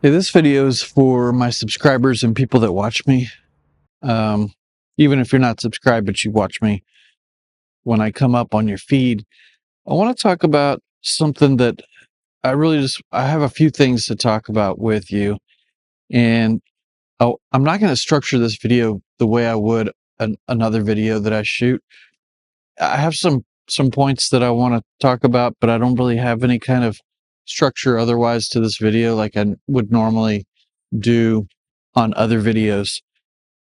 Hey, this video is for my subscribers and people that watch me. Um, Even if you're not subscribed, but you watch me when I come up on your feed, I want to talk about something that I have a few things to talk about with you. And I'm not going to structure this video the way I would another video that I shoot. I have some points that I want to talk about, but I don't really have any kind of structure otherwise to this video like I would normally do on other videos.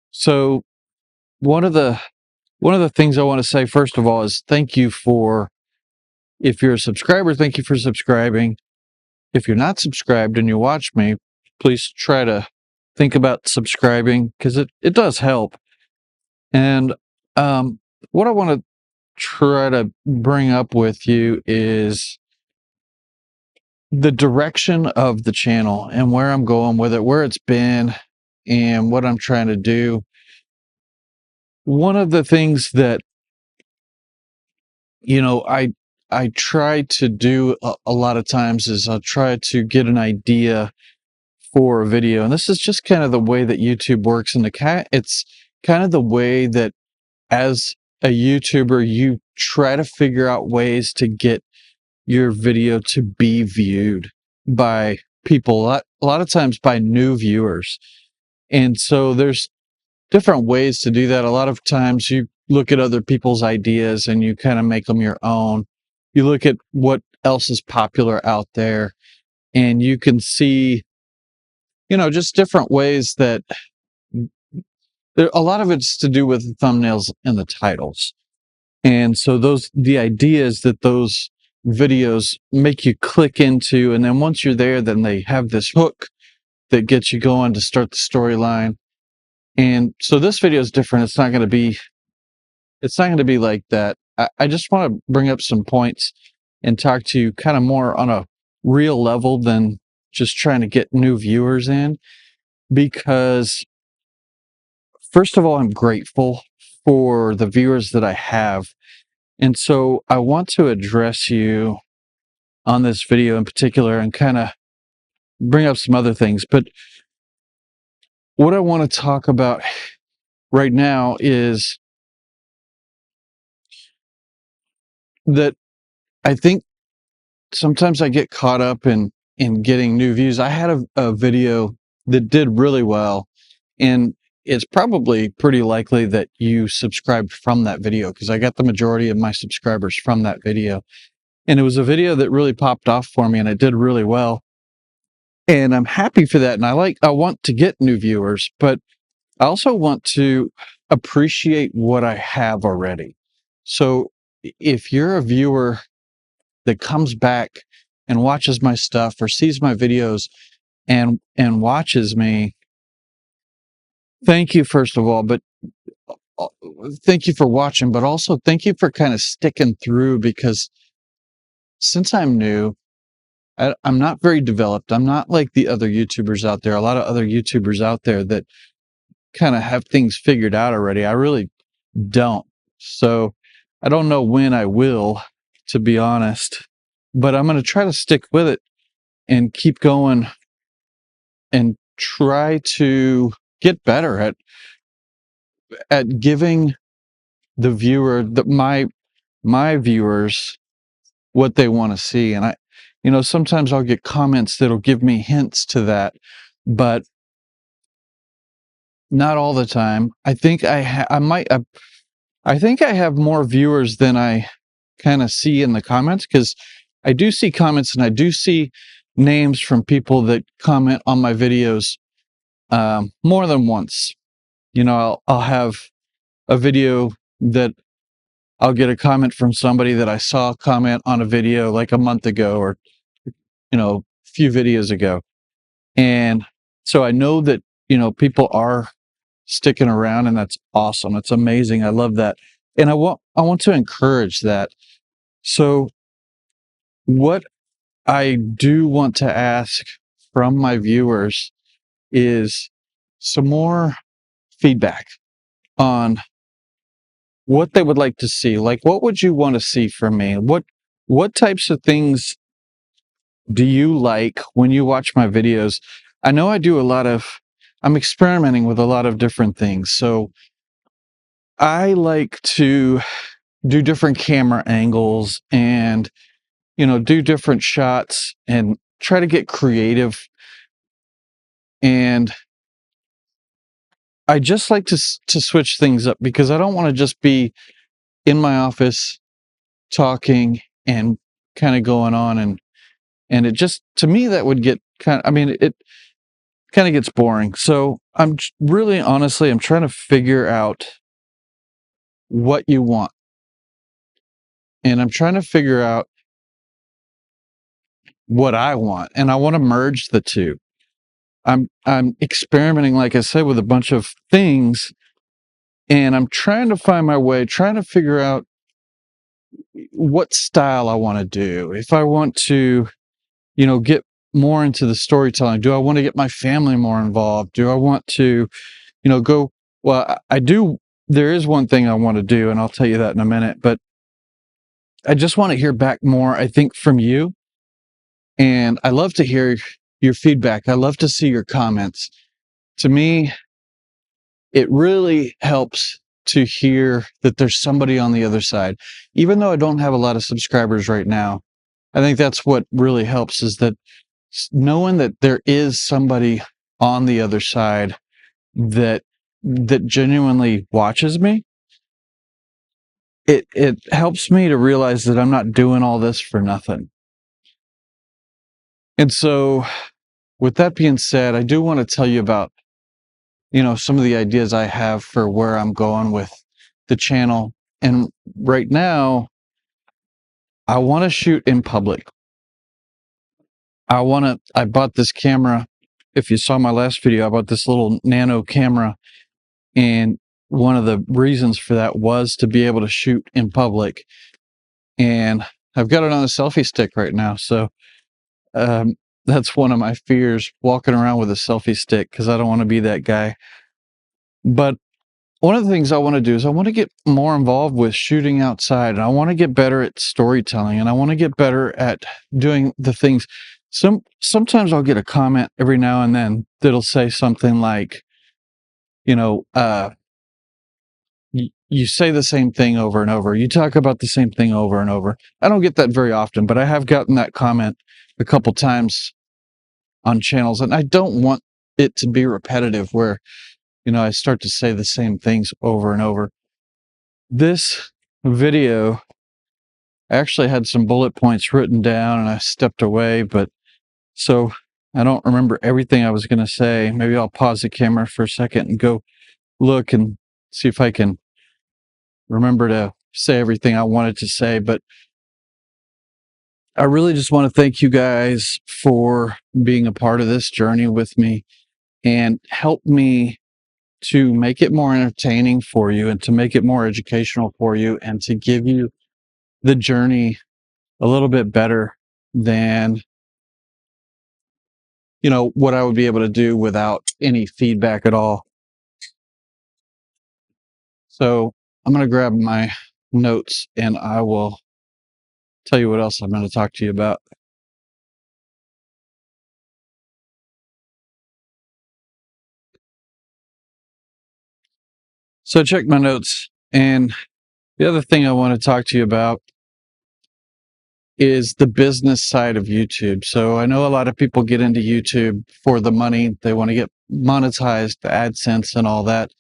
So one of the one of the things I want to say first of all is thank you for if you're a subscriber, thank you for subscribing. If you're not subscribed and you watch me, please try to think about subscribing because it does help. And what I want to try to bring up with you is the direction of the channel and where I'm going with it, where it's been, and what I'm trying to do. One of the things that you know I try to do a lot of times is I'll try to get an idea for a video, and this is just kind of the way that YouTube works, and it's kind of the way that as a YouTuber you try to figure out ways to get your video to be viewed by people a lot of times by new viewers. And so there's different ways to do that. A lot of times you look at other people's ideas and you kind of make them your own. You look at what else is popular out there and you can see, just different ways that a lot of it's to do with the thumbnails and the titles. And so the ideas that those videos make you click into, and then once you're there, then they have this hook that gets you going to start the storyline. And so this video is different. It's not going to be like that. I just want to bring up some points and talk to you kind of more on a real level than just trying to get new viewers in. Because, first of all, I'm grateful for the viewers that I have. And so I want to address you on this video in particular and kind of bring up some other things. But what I want to talk about right now is that I think sometimes I get caught up in getting new views. I had a video that did really well, and it's probably pretty likely that you subscribed from that video because I got the majority of my subscribers from that video. And it was a video that really popped off for me and it did really well. And I'm happy for that. And I want to get new viewers, but I also want to appreciate what I have already. So if you're a viewer that comes back and watches my stuff or sees my videos and watches me, thank you first of all, but uh, thank you for watching, but also thank you for kind of sticking through because since I'm new, I'm not very developed. I'm not like the other YouTubers out there. A lot of other YouTubers out there that kind of have things figured out already. I really don't. So I don't know when I will, to be honest, but I'm going to try to stick with it and keep going and try to get better at giving the viewer my viewers what they want to see. And sometimes I'll get comments that'll give me hints to that, but not all the time. I think I think I have more viewers than I kind of see in the comments because I do see comments and I do see names from people that comment on my videos more than once. I'll have a video that I'll get a comment from somebody that I saw comment on a video like a month ago or a few videos ago. And so I know that, people are sticking around and that's awesome. It's amazing. I love that. And I want to encourage that. So what I do want to ask from my viewers is some more feedback on what they would like to see. Like, what would you want to see from me? What types of things do you like when you watch my videos? I know I'm experimenting with a lot of different things. So I like to do different camera angles and, do different shots and try to get creative. And I just like to switch things up because I don't want to just be in my office talking and kind of going on, and it just, to me, that would get it kind of gets boring. So really, honestly, I'm trying to figure out what you want, and I'm trying to figure out what I want, and I want to merge the two. I'm experimenting, like I said, with a bunch of things, and I'm trying to find my way, trying to figure out what style I want to do. If I want to, get more into the storytelling, do I want to get my family more involved? Do I want to, go, well, I do. There is one thing I want to do, and I'll tell you that in a minute, but I just want to hear back more, I think, from you. And I love to hear your feedback. I love to see your comments. To me, it really helps to hear that there's somebody on the other side. Even though I don't have a lot of subscribers right now, I think that's what really helps, is that knowing that there is somebody on the other side that genuinely watches me. It helps me to realize that I'm not doing all this for nothing. And so, with that being said, I do want to tell you about, some of the ideas I have for where I'm going with the channel. And right now, I want to shoot in public. I bought this camera. If you saw my last video, I bought this little nano camera. And one of the reasons for that was to be able to shoot in public. And I've got it on a selfie stick right now. So um, that's one of my fears, walking around with a selfie stick, because I don't want to be that guy. But one of the things I want to do is I want to get more involved with shooting outside, and I want to get better at storytelling, and I want to get better at doing the things. Sometimes I'll get a comment every now and then that'll say something like, you know, you say the same thing over and over. You talk about the same thing over and over. I don't get that very often, but I have gotten that comment a couple times on channels, and I don't want it to be repetitive where, I start to say the same things over and over. This video, I actually had some bullet points written down and I stepped away, but so I don't remember everything I was going to say. Maybe I'll pause the camera for a second and go look and see if I can remember to say everything I wanted to say. But I really just want to thank you guys for being a part of this journey with me and help me to make it more entertaining for you and to make it more educational for you and to give you the journey a little bit better than, what I would be able to do without any feedback at all. So I'm going to grab my notes and I will tell you what else I'm going to talk to you about. So check my notes. And the other thing I want to talk to you about is the business side of YouTube. So I know a lot of people get into YouTube for the money. They want to get monetized, the AdSense and all that.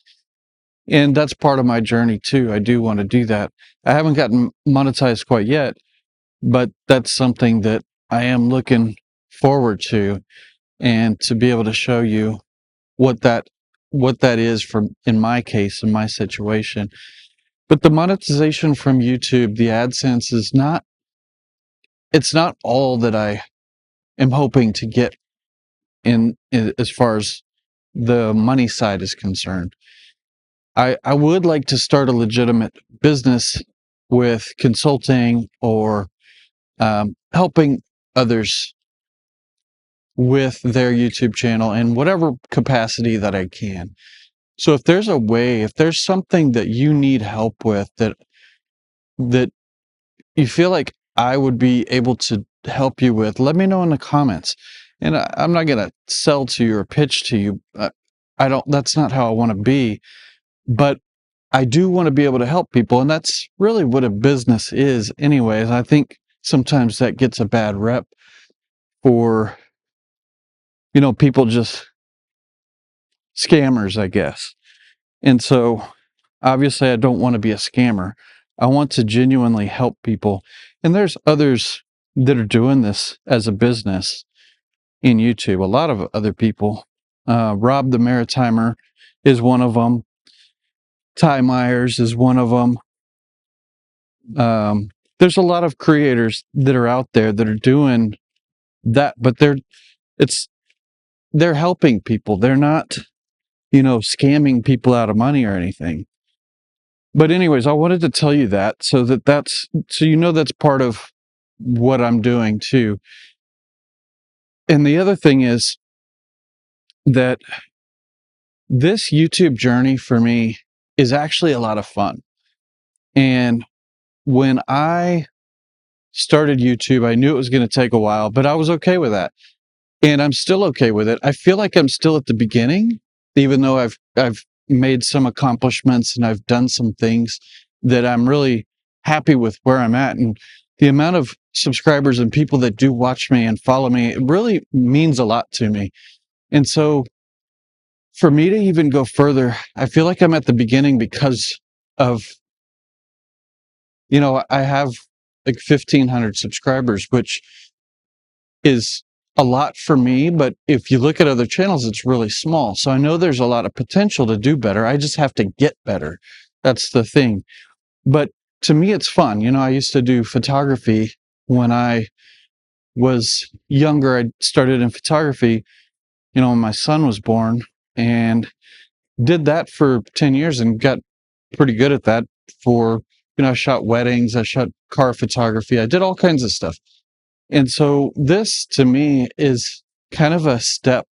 And that's part of my journey too. I do want to do that. I haven't gotten monetized quite yet, but that's something that I am looking forward to, and to be able to show you what that is from, in my case, in my situation. But the monetization from YouTube, the AdSense, it's not all that I am hoping to get in as far as the money side is concerned. I would like to start a legitimate business with consulting or helping others with their YouTube channel in whatever capacity that I can. So if there's a way, if there's something that you need help with, that you feel like I would be able to help you with, let me know in the comments. And I'm not going to sell to you or pitch to you. I don't, that's not how I want to be. But I do want to be able to help people. And that's really what a business is, anyways. I think sometimes that gets a bad rep for, people just scammers, I guess. And so obviously, I don't want to be a scammer. I want to genuinely help people. And there's others that are doing this as a business in YouTube. A lot of other people. Rob the Maritimer is one of them. Ty Myers is one of them. There's a lot of creators that are out there that are doing that, but they're helping people. They're not, scamming people out of money or anything. But anyways, I wanted to tell you that so that's part of what I'm doing too. And the other thing is that this YouTube journey for me is actually a lot of fun. And when I started YouTube, I knew it was going to take a while, but I was okay with that. And I'm still okay with it. I feel like I'm still at the beginning, even though I've made some accomplishments and I've done some things that I'm really happy with where I'm at. And the amount of subscribers and people that do watch me and follow me, it really means a lot to me. And so for me to even go further, I feel like I'm at the beginning because of, I have like 1,500 subscribers, which is a lot for me, but if you look at other channels, it's really small. So I know there's a lot of potential to do better. I just have to get better. That's the thing. But to me, it's fun. I used to do photography when I was younger. I started in photography, when my son was born, and did that for 10 years and got pretty good at that for, I shot weddings, I shot car photography, I did all kinds of stuff. And so this to me is kind of a step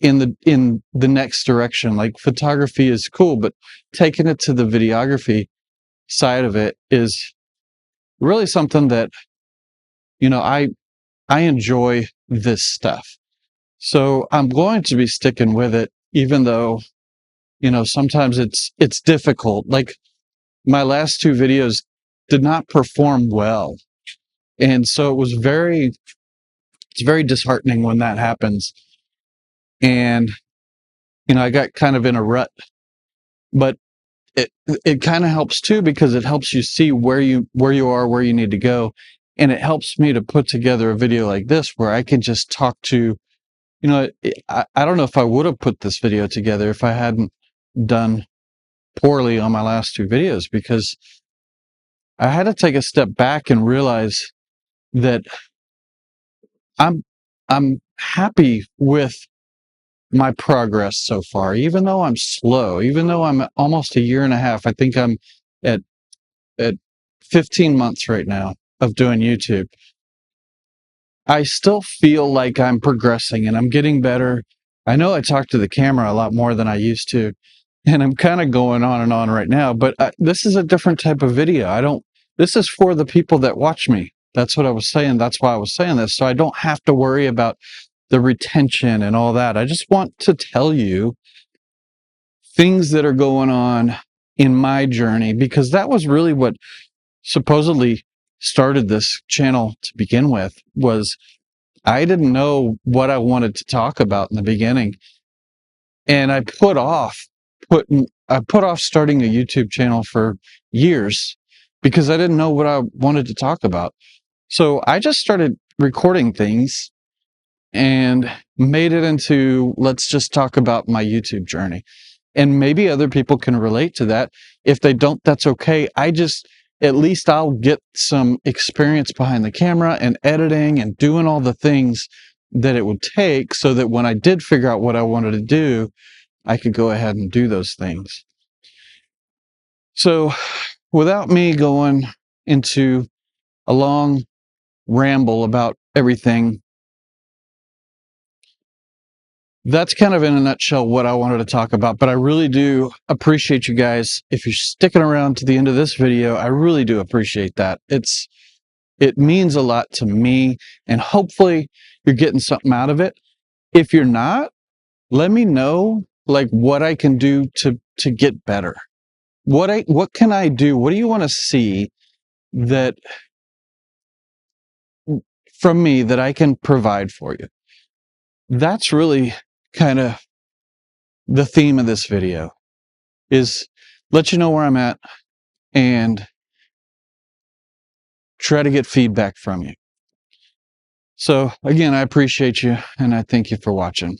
in the next direction. Like photography is cool, but taking it to the videography side of it is really something that, I enjoy this stuff. So I'm going to be sticking with it, even though, sometimes it's difficult. Like my last two videos did not perform well. And so it's very disheartening when that happens. And, I got kind of in a rut, but it kind of helps too, because it helps you see where you are, where you need to go. And it helps me to put together a video like this where I can just talk to, I don't know if I would have put this video together if I hadn't done poorly on my last two videos, because I had to take a step back and realize that I'm happy with my progress so far, even though I'm slow, even though I'm almost a year and a half. I think I'm at at 15 months right now of doing YouTube. I still feel like I'm progressing and I'm getting better. I know I talk to the camera a lot more than I used to, and I'm kind of going on and on right now, but this is a different type of video. This is for the people that watch me. That's what I was saying. That's why I was saying this. So I don't have to worry about the retention and all that. I just want to tell you things that are going on in my journey, because that was really what supposedly started this channel to begin with. Was I didn't know what I wanted to talk about in the beginning, and I put off starting a YouTube channel for years because I didn't know what I wanted to talk about. So I just started recording things and made it into, let's just talk about my YouTube journey. And maybe other people can relate to that. If they don't, that's okay. At least I'll get some experience behind the camera and editing and doing all the things that it would take, so that when I did figure out what I wanted to do, I could go ahead and do those things. So without me going into a long ramble about everything, that's kind of in a nutshell what I wanted to talk about. But I really do appreciate you guys. If you're sticking around to the end of this video, I really do appreciate that. It means a lot to me, and hopefully, you're getting something out of it. If you're not, let me know like what I can do to get better. What can I do? What do you want to see that from me that I can provide for you? That's really kind of the theme of this video, is let you know where I'm at and try to get feedback from you. So again, I appreciate you and I thank you for watching.